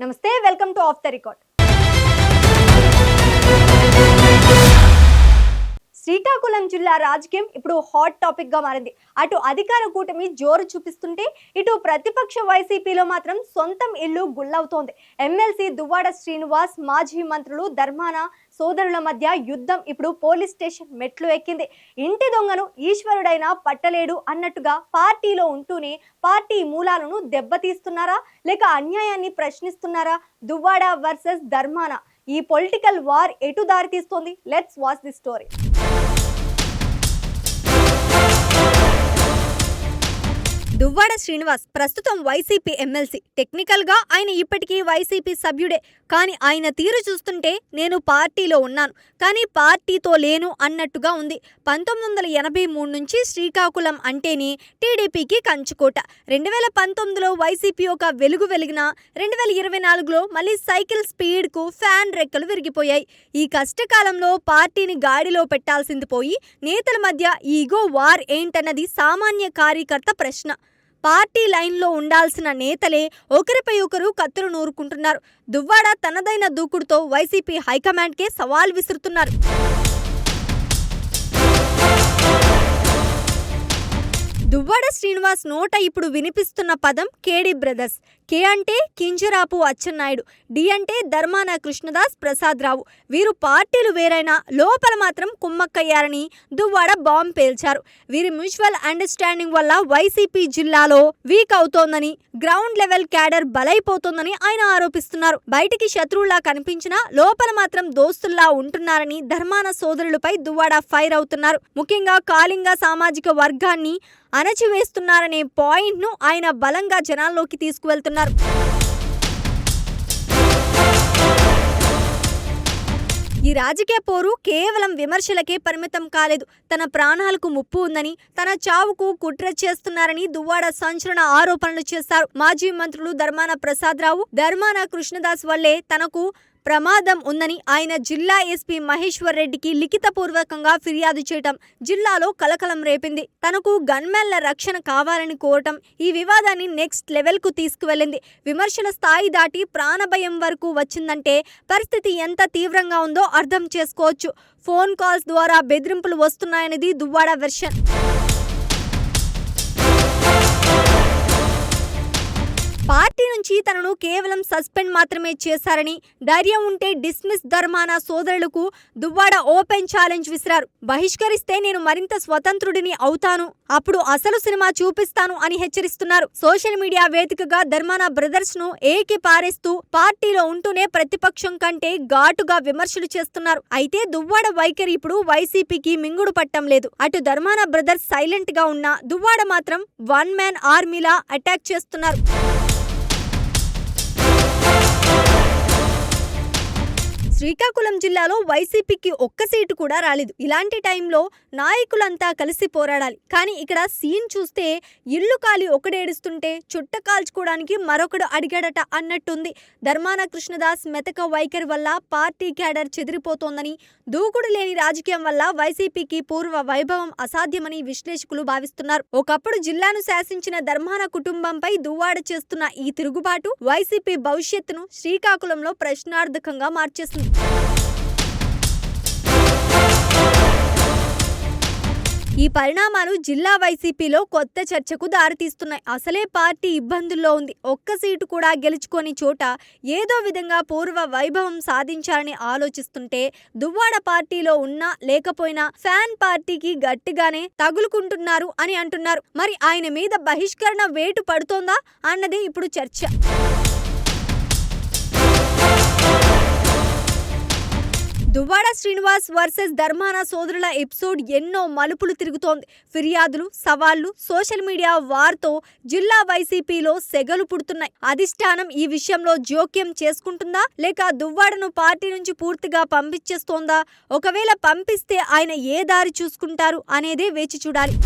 నమస్తే, welcome to of the record. Srikakulam జిల్లా రాజకీయం ఇప్పుడు హాట్ టాపిక్ గా మారింది. అటు అధికార కూటమి జోరు చూపిస్తుంటే ఇటు ప్రతిపక్ష వైసీపీలో మాత్రం సొంతం ఇల్లు గుల్లవుతోంది. ఎమ్మెల్సీ దువ్వాడ శ్రీనివాస్, మాజీ మంత్రులు ధర్మాన సోదరుల మధ్య యుద్ధం ఇప్పుడు పోలీస్ స్టేషన్ మెట్లు ఎక్కింది. ఇంటి దొంగను ఈశ్వరుడైనా పట్టలేడు అన్నట్టుగా పార్టీలో ఉంటూనే పార్టీ మూలాలను దెబ్బతీస్తున్నారా లేక అన్యాయాన్ని ప్రశ్నిస్తున్నారా? దువ్వాడ వర్సెస్ ధర్మాన ఈ పొలిటికల్ వార్ ఎటు దారితీస్తోంది? Let's watch the story. Duvvada Srinivas ప్రస్తుతం వైసీపీ ఎమ్మెల్సీ. టెక్నికల్ గా ఆయన ఇప్పటికీ వైసీపీ సభ్యుడే. కానీ ఆయన తీరు చూస్తుంటే నేను పార్టీలో ఉన్నాను కానీ పార్టీతో లేను అన్నట్టుగా ఉంది. 1983 నుంచి శ్రీకాకుళం అంటేనే టీడీపీకి కంచుకోట. 2019లో వైసీపీ ఒక వెలుగు వెలిగిన 2024లో మళ్ళీ సైకిల్ స్పీడ్ కు ఫ్యాన్ రెక్కలు విరిగిపోయాయి. ఈ కష్టకాలంలో పార్టీని గాడిలో పెట్టాల్సింది పోయి నేతల మధ్య ఈగో వార్ ఏంటన్నది సామాన్య కార్యకర్త ప్రశ్న. పార్టీ లైన్లో ఉండాల్సిన నేతలే ఒకరిపై ఒకరు కత్తులు నూరుకుంటున్నారు. దువ్వాడ తనదైన దూకుడుతో వైసీపీ హైకమాండ్కే సవాల్ విసురుతున్నారు. దువ్వాడ శ్రీనివాస్ నోట ఇప్పుడు వినిపిస్తున్న పదం కేడి బ్రదర్స్. కే అంటే కింజరాపు అచ్చెన్నాయుడు, డి అంటే ధర్మాన కృష్ణదాస్ ప్రసాదరావు. వీరు పార్టీలు వేరైనా లోపల మాత్రం కుమ్మక్కయ్యారని దువ్వాడ బాంబ్ పేల్చారు. వీరి మ్యూచువల్ అండర్స్టాండింగ్ వల్ల వైసీపీ జిల్లాలో వీక్ అవుతోందని, గ్రౌండ్ లెవెల్ క్యాడర్ బలైపోతోందని ఆయన ఆరోపిస్తున్నారు. బయటికి శత్రువులా కనిపించినా లోపల మాత్రం దోస్తుల్లా ఉంటున్నారని ధర్మాన సోదరులపై దువ్వాడ ఫైర్ అవుతున్నారు. ముఖ్యంగా కాళింగ సామాజిక వర్గాన్ని అణచివేస్తున్నారనే పాయింట్ ను ఆయన బలంగా జనాల్లోకి తీసుకువెళ్తున్నారు. ఈ రాజకీయ పోరు కేవలం విమర్శలకే పరిమితం కాలేదు. తన ప్రాణాలకు ముప్పు ఉందని, తన చావుకు కుట్ర చేస్తున్నారని దువ్వాడ సంచలన ఆరోపణలు చేశారు. మాజీ మంత్రులు ధర్మాన ప్రసాదరావు, ధర్మాన కృష్ణదాస్ వల్లే తనకు ప్రమాదం ఉందని ఆయన జిల్లా ఎస్పీ మహేశ్వర్ రెడ్డికి లిఖితపూర్వకంగా ఫిర్యాదు చేయటం జిల్లాలో కలకలం రేపింది. తనకు గన్మెన్ల రక్షణ కావాలని కోరటం ఈ వివాదాన్ని నెక్స్ట్ లెవెల్ కు తీసుకువెళ్లింది. విమర్శల స్థాయి దాటి ప్రాణభయం వరకు వచ్చిందంటే పరిస్థితి ఎంత తీవ్రంగా ఉందో అర్థం చేసుకోవచ్చు. ఫోన్ కాల్స్ ద్వారా బెదిరింపులు వస్తున్నాయనేది దువ్వాడ వెర్షన్. పార్టీ నుంచి తనను కేవలం సస్పెండ్ మాత్రమే చేశారని, ధైర్యం ఉంటే డిస్మిస్ ధర్మాన సోదరులకు దువ్వాడ ఓపెన్ ఛాలెంజ్ విసిరారు. బహిష్కరిస్తే నేను మరింత స్వతంత్రుడిని అవుతాను, అప్పుడు అసలు సినిమా చూపిస్తాను అని హెచ్చరిస్తున్నారు. సోషల్ మీడియా వేదికగా ధర్మాన బ్రదర్స్ ను ఏకి పారేస్తూ పార్టీలో ఉంటూనే ప్రతిపక్షం కంటే ఘాటుగా విమర్శలు చేస్తున్నారు. అయితే దువ్వాడ వైఖరి ఇప్పుడు వైసీపీకి మింగుడు పట్టం లేదు. అటు ధర్మాన బ్రదర్స్ సైలెంట్ గా ఉన్నా దువ్వాడ మాత్రం వన్ మ్యాన్ ఆర్మీలా అటాక్ చేస్తున్నారు. శ్రీకాకుళం జిల్లాలో వైసీపీకి ఒక్క సీటు కూడా రాలేదు. ఇలాంటి టైంలో నాయకులంతా కలిసి పోరాడాలి. కానీ ఇక్కడ సీన్ చూస్తే ఇల్లు కాలి ఒకడేడుస్తుంటే చుట్ట కాల్చుకోవడానికి మరొకడు అడిగాడట అన్నట్టుంది. ధర్మాన కృష్ణదాస్ మెతక వైఖరి వల్ల పార్టీ క్యాడర్ చెదిరిపోతోందని, దూకుడు లేని రాజకీయం వల్ల వైసీపీకి పూర్వ వైభవం అసాధ్యమని విశ్లేషకులు భావిస్తున్నారు. ఒకప్పుడు జిల్లాను శాసించిన ధర్మాన కుటుంబంపై దువ్వాడ చేస్తున్న ఈ తిరుగుబాటు వైసీపీ భవిష్యత్తును శ్రీకాకుళంలో ప్రశ్నార్థకంగా మార్చేస్తుంది. ఈ పరిణామాలు జిల్లా వైసీపీలో కొత్త చర్చకు దారితీస్తున్నాయి. అసలే పార్టీ ఇబ్బందుల్లో ఉంది. ఒక్క సీటు కూడా గెలుచుకోని చోట ఏదో విధంగా పూర్వ వైభవం సాధించాలని ఆలోచిస్తుంటే దువ్వాడ పార్టీలో ఉన్నా లేకపోయినా ఫ్యాన్ పార్టీకి గట్టిగానే తగులుకుంటున్నారు అని అంటున్నారు. మరి ఆయన మీద బహిష్కరణ వేటు పడుతోందా అన్నది ఇప్పుడు చర్చ. దువ్వాడ శ్రీనివాస్ వర్సెస్ ధర్మాన సోదరుల ఎపిసోడ్ ఎన్నో మలుపులు తిరుగుతోంది. ఫిర్యాదులు, సవాళ్లు, సోషల్ మీడియా వార్తో జిల్లా వైసీపీలో సెగలు పుడుతున్నాయి. అధిష్టానం ఈ విషయంలో జోక్యం చేసుకుంటుందా లేక దువ్వాడను పార్టీ నుంచి పూర్తిగా పంపించేస్తోందా? ఒకవేళ పంపిస్తే ఆయన ఏ దారి చూసుకుంటారు అనేదే వేచి చూడాలి.